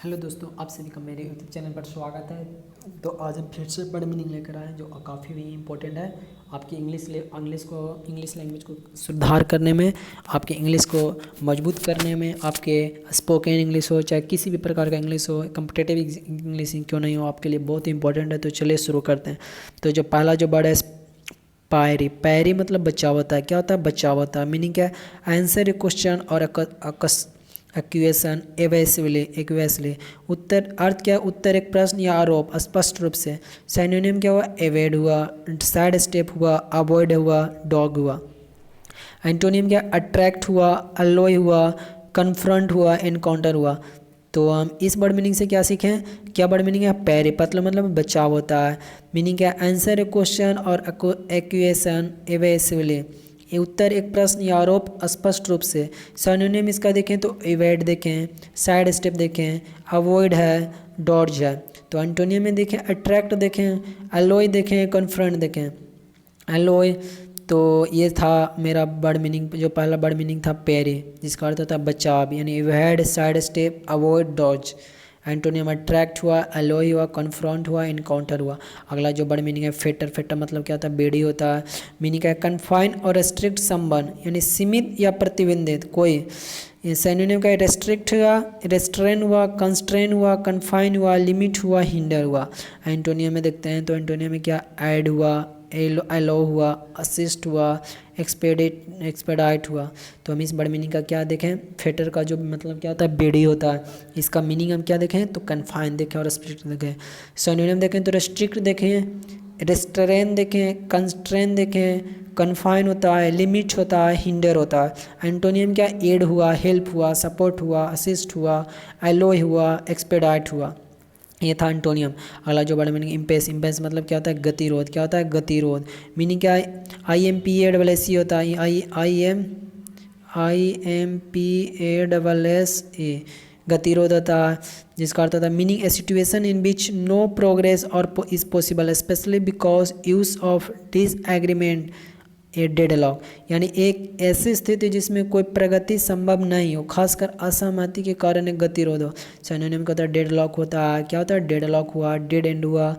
Hello दोस्तों, आप सभी का मेरे यूट्यूब चैनल पर स्वागत है। तो आज हम फिर से बड़ा मीनिंग लेकर आए हैं जो काफ़ी भी इम्पोर्टेंट है आपकी इंग्लिश लैंग्वेज को सुधार करने में, आपके इंग्लिश को मजबूत करने में, आपके स्पोकन इंग्लिश हो चाहे किसी भी प्रकार का इंग्लिश हो, कम्पिटेटिव इंग्लिश क्यों नहीं हो, आपके लिए बहुत ही इंपॉर्टेंट है। तो चलिए शुरू करते हैं। तो जो पहला जो वर्ड है पायरी। पायरी मतलब बचाव होता है। क्या होता है? बचाव होता है। मीनिंग क्या है? आंसर ए क्वेश्चन और एक्वेशन एवेसली। उत्तर अर्थ क्या है? उत्तर एक प्रश्न या आरोप स्पष्ट रूप से। सिनोनिम क्या हुआ? एवेड हुआ, साइड स्टेप हुआ, अवॉइड हुआ, डॉग हुआ। एंटोनिम क्या? अट्रैक्ट हुआ, अलोय हुआ, कन्फ्रंट हुआ, एनकाउंटर हुआ। तो हम इस वर्ड मीनिंग से क्या सीखें? क्या वर्ड मीनिंग है? पैरी मतलब बचाव होता है। मीनिंग क्या? आंसर ए क्वेश्चन और एक्वेशन एवेसिवली। ये उत्तर एक प्रश्न या आरोप स्पष्ट रूप से। सिनोनिम इसका देखें तो एवेड देखें, साइड स्टेप देखें, अवॉइड है, डॉज है। तो एंटोनियम में देखें अट्रैक्ट देखें, अलोय देखें, कन्फ्रंट देखें। अलोय तो ये था मेरा वर्ड मीनिंग। जो पहला वर्ड मीनिंग था पैरी, जिसका अर्थ होता है बचाव, यानी evade, side step, avoid, dodge. Antonym attract हुआ, अलोय हुआ, कन्फ्रंट हुआ, इनकाउंटर हुआ। अगला जो वर्ड मीनिंग है फेटर। फेटर मतलब क्या होता है? बेड़ी होता है। मीनिंग है कन्फाइन और रेस्ट्रिक्ट समवन, यानी सीमित या प्रतिबंधित कोई। सिनोनिम का रेस्ट्रिक्ट हुआ, रेस्ट्रेन हुआ, कंस्ट्रेन हुआ, कन्फाइन हुआ, लिमिट हुआ, हिंडर हुआ। एंटोनियम में देखते हैं तो एंटोनियम में क्या? ऐड हुआ, अलो हुआ, असिस्ट हुआ, एक्सपेडाइट हुआ। तो हम इस वर्ड मीनिंग का क्या देखें? फेटर का जो मतलब क्या होता है? बेड़ी होता है। इसका मीनिंग हम क्या देखें? तो कन्फाइन देखें और रेस्ट्रिक्ट देखें। सिनोनिम देखें तो रेस्ट्रिक्ट देखें, रेस्ट्रेन देखें, कंस्ट्रेन देखें, कन्फाइन होता है, लिमिट होता है, हिंडर होता है। एंटोनियम क्या? एड हुआ, हेल्प हुआ, सपोर्ट हुआ, असिस्ट हुआ, अलोय हुआ, एक्सपेडाइट हुआ। ये था एंटोनियम। अगला जो वर्ड मीनिंग इम्पेस। इम्पेस मतलब क्या होता है? गतिरोध। क्या होता है? गतिरोध। मीनिंग क्या है? IMPASS होता है। IMPASS गतिरोध होता है, जिसका अर्थ होता है meaning a situation in which no progress और is possible specially because use of disagreement a deadlock, यानी एक ऐसी स्थिति जिसमें कोई प्रगति संभव नहीं हो, खासकर असहमति के कारण एक गतिरोध हो। सिनोनिम का होता है डेडलॉक होता है। क्या होता है? डेडलॉक हुआ, डेड एंड हुआ,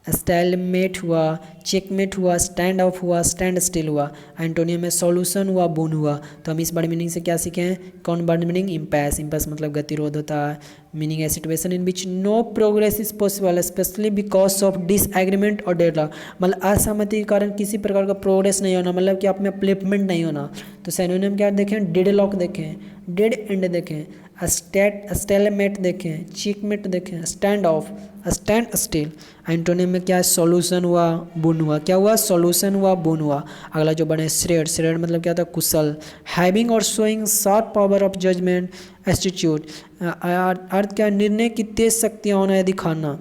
स्टाइलमेट हुआ, चेकमेट हुआ, स्टैंड ऑफ हुआ, स्टैंड स्टिल हुआ। एंटोनियम में सॉल्यूशन हुआ, बोन हुआ। तो हम इस वर्ड मीनिंग से क्या सीखें? कौन वर्ड मीनिंग? इम्पैस। इम्पैस मतलब गतिरोध होता है। मीनिंग है situation in which no progress is possible specially because of disagreement और डेडलॉक, मतलब असहमति के कारण किसी प्रकार का प्रोग्रेस नहीं होना, मतलब कि आप में अपलिफ्टमेंट नहीं होना। तो सिनोनिम क्या देखें? डेडलॉक देखें, डेड एंड देखें, स्टेलमेट देखें, चेकमेट देखें, stand of, stand still. Antonym में क्या है? सॉल्यूशन हुआ, बुन हुआ। क्या हुआ? सॉल्यूशन हुआ, बुन हुआ। अगला जो बने श्रेड। श्रेड मतलब क्या होता है? कुशल। हैविंग और showing sharp power of judgement, astute. अर्थ क्या? निर्णय की तेज शक्तियाँ होना या दिखाना।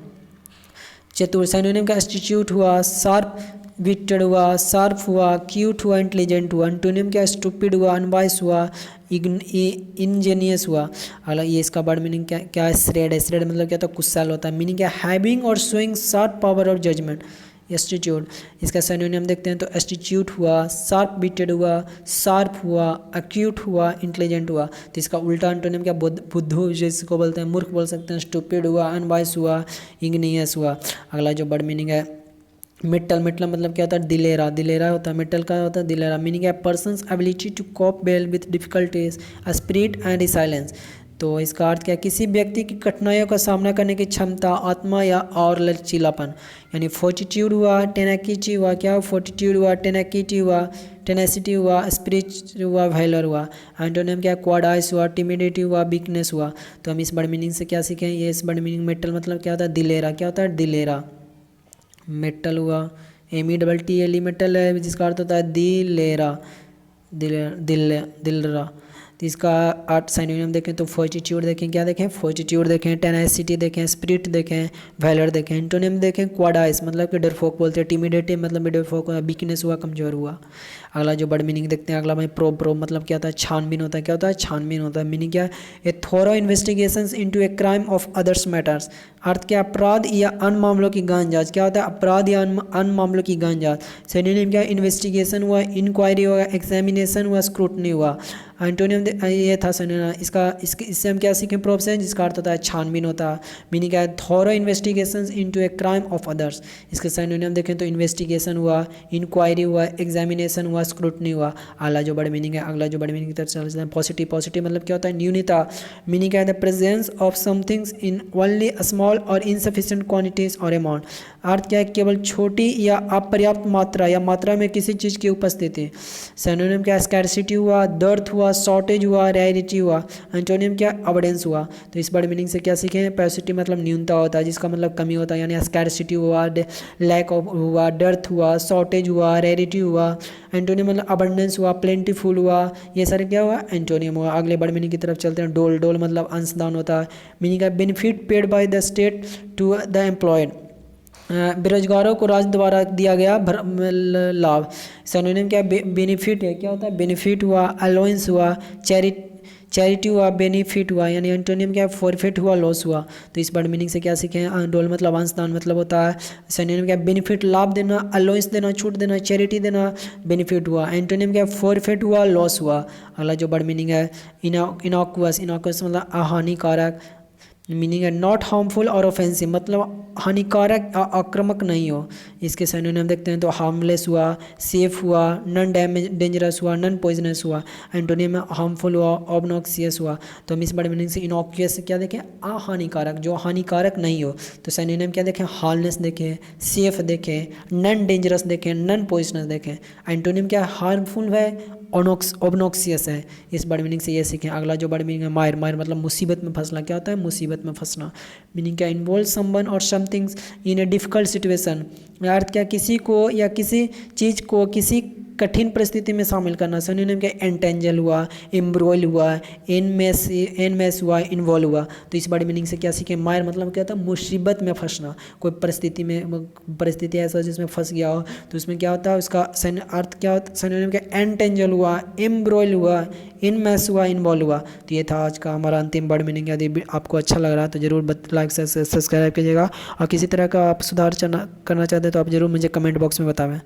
चतुर। सिनोनिम का एस्टिट्यूट हुआ, शार्प विटेड हुआ, शार्प हुआ, क्यूट हुआ, इंटेलिजेंट हुआ। एंटोनियम क्या? स्टूपिड हुआ, अनवाइस हुआ, इंजेनियस हुआ। अगला ये इसका वर्ड मीनिंग क्या है? श्रेड है। श्रेड मतलब क्या होता है? कुशल होता है। मीनिंग क्या? हैविंग और showing sharp power of judgement, astute. इसका सिनोनिम देखते हैं तो एस्टिट्यूट हुआ, शार्प विटेड हुआ, शार्प हुआ, एक्यूट हुआ, इंटेलिजेंट हुआ। तो इसका उल्टा एंटोनिम क्या? बुद्धू जिसको बोलते हैं, मूर्ख बोल सकते हैं। स्टूपिड हुआ, अनवाइस हुआ, इंगनियस हुआ। अगला जो वर्ड मीनिंग है मेटल। मेटल मतलब क्या होता है? दिलेरा। दिलेरा होता है। मेटल का होता है दिलेरा। मीनिंग है person's ability to cope well with difficulties, spirit and resilience. तो इसका अर्थ क्या है? किसी व्यक्ति की कठिनाइयों का सामना करने की क्षमता, आत्मा या और लचीलापन। यानी फोर्टिट्यूड हुआ, टेनाकिटी हुआ। क्या? फोर्टिट्यूड हुआ, टेनाकिटी हुआ, टेनेसिटी हुआ, स्पिरिट हुआ, वैलर हुआ। एंटोनिम क्या? क्वाडाइस हुआ, टिमिडिटी हुआ, वीकनेस हुआ। तो हम इस वर्ड मीनिंग से क्या सीखें? ये इस वर्ड मीनिंग मेटल मतलब क्या होता है? दिलेरा। क्या होता है? दिलेरा। मेटल हुआ, METTL मेटल है, जिसका अर्थ होता है दिलेरा, दिलरा। तो इसका अर्थ सिनोनिम देखें तो फोर्टिट्यूड देखें। क्या देखें? फोर्टिट्यूड देखें, टेनासिटी देखें, स्पिरिट देखें, वैलर देखें। एंटोनिम देखें क्वाडाइस मतलब कि डरफोक बोलते हैं, टिमिडेटिव मतलब डरफोक हुआ, वीकनेस हुआ, कमजोर हुआ। अगला जो वर्ड मीनिंग देखते हैं, अगला भाई प्रोब मतलब क्या होता है? छानबीन होता है। क्या होता है? छानबीन होता है। मीनिंग क्या है? A thorough investigations into a crime of others matters. अर्थ क्या? अपराध या अन्य मामलों की गहन जांच। क्या होता है? अपराध या अन्य मामलों की गहन जांच। सिनोनिम क्या? इन्वेस्टिगेशन हुआ, इंक्वायरी हुआ, एग्जामिनेशन हुआ, स्क्रूटनी हुआ। एंटोनियम ये था सिनोनिम। इससे हम क्या सीखें प्रोफेशन, जिसका अर्थ होता है छानबीन होता है। मीनिंग क्या है, thorough investigation into a crime of others. इसके सिनोनिम देखें तो इन्वेस्टिगेशन हुआ, इंक्वायरी हुआ, एग्जामिनेशन हुआ, स्क्रूटनी हुआ। अगला जो बड़ा मीनिंग है, अगला जो बड़ा मीनिंग की तरफ चलते हैं पॉजिटिव। पॉजिटिव मतलब क्या होता है, न्यूनता। मीनिंग क्या है, the presence of somethings in only small और इनसफिशिएंट क्वांटिटीज और अमाउंट। अर्थ क्या है, केवल छोटी या अपर्याप्त मात्रा या मात्रा में किसी चीज़ की उपस्थिति। सिनोनिम क्या, स्कैरसिटी हुआ, दर्थ हुआ, शॉर्टेज हुआ, रेयरिटी हुआ। एंटोनियम क्या, अबंडेंस हुआ। तो इस बड़े मीनिंग से क्या सीखें, पैसिटी मतलब न्यूनता होता है, जिसका मतलब कमी होता है, यानी स्कैरसिटी हुआ, लैक ऑफ हुआ, डर्थ हुआ, शॉर्टेज हुआ, रेयरिटी हुआ। एंटोनियम मतलब अबंडेंस हुआ, प्लेंटीफुल हुआ, ये सारे क्या हुआ, एंटोनियम हुआ। अगले बड़े मीनिंग की तरफ चलते हैं। डोल, डोल मतलब अंशदान होता है। मीनिंग है benefit paid by the state to the employed. बेरोजगारों को राज्य द्वारा दिया गया लाभ। सिनोनिम क्या, बेनिफिट है, क्या होता है, बेनिफिट हुआ, अलाउंस हुआ, चैरिटी हुआ, बेनिफिट हुआ। यानी एंटोनियम क्या, फॉरफिट हुआ, लॉस हुआ। तो इस वर्ड मीनिंग से क्या सीखें, डोल मतलब अंशदान मतलब होता है। सिनोनिम क्या, बेनिफिट लाभ देना, अलाउंस देना, छूट देना, चैरिटी देना, बेनिफिट हुआ। एंटोनियम क्या, फॉरफिट हुआ, लॉस हुआ। अगला जो वर्ड मीनिंग है, इनॉक्युअस। इनॉक्युअस मतलब अहानिकारक। मीनिंग है नॉट हार्मफुल और ऑफेंसिव, मतलब हानिकारक आक्रामक नहीं हो। इसके सिनोनिम देखते हैं तो हार्मलेस हुआ, सेफ हुआ, नॉन डेंजरस हुआ, नॉन पॉइजनस हुआ। एंटोनियम में हार्मफुल हुआ, ऑब्नॉक्सियस हुआ। तो हम इस बड़े मीनिंग से इनॉक्यूअस से क्या देखें, अहानिकारक, जो हानिकारक नहीं हो। तो सिनोनिम क्या देखें, हार्मलेस देखें, सेफ देखें, नॉन डेंजरस देखें, नॉन पॉइजनस देखें। एंटोनियम क्या, हार्मफुल है, ऑब्नॉक्सियस है। इस बड़े मीनिंग से ये सीखें। अगला जो बड़े मीनिंग है, मायर। मायर मतलब मुसीबत में फंसना। क्या होता है, मुसीबत में फंसना। मीनिंग क्या, इन्वॉल्व समवन और somethings in a difficult situation. अर्थ क्या, किसी को या किसी चीज़ को किसी कठिन परिस्थिति में शामिल करना। सिनोनिम क्या, एंटेंजल हुआ, एम्ब्रोइल हुआ, एनमेस हुआ, इन्वॉल्व हुआ। तो इस बड़े मीनिंग से क्या सीखें, मायर मतलब क्या होता है, मुसीबत में फंसना। कोई परिस्थिति ऐसा जिसमें फंस गया हो, तो उसमें क्या होता है, उसका अर्थ क्या होता है। सिनोनिम क्या, एंटेंजल हुआ, एम्ब्रोइल हुआ, इनमेस हुआ, इन्वॉल्व हुआ। तो ये था आज का हमारा अंतिम वर्ड मीनिंग। यदि आपको अच्छा लग रहा है तो जरूर लाइक से सब्सक्राइब कीजिएगा, और किसी तरह का आप सुधार करना चाहते हैं तो आप जरूर मुझे कमेंट बॉक्स में बतावें।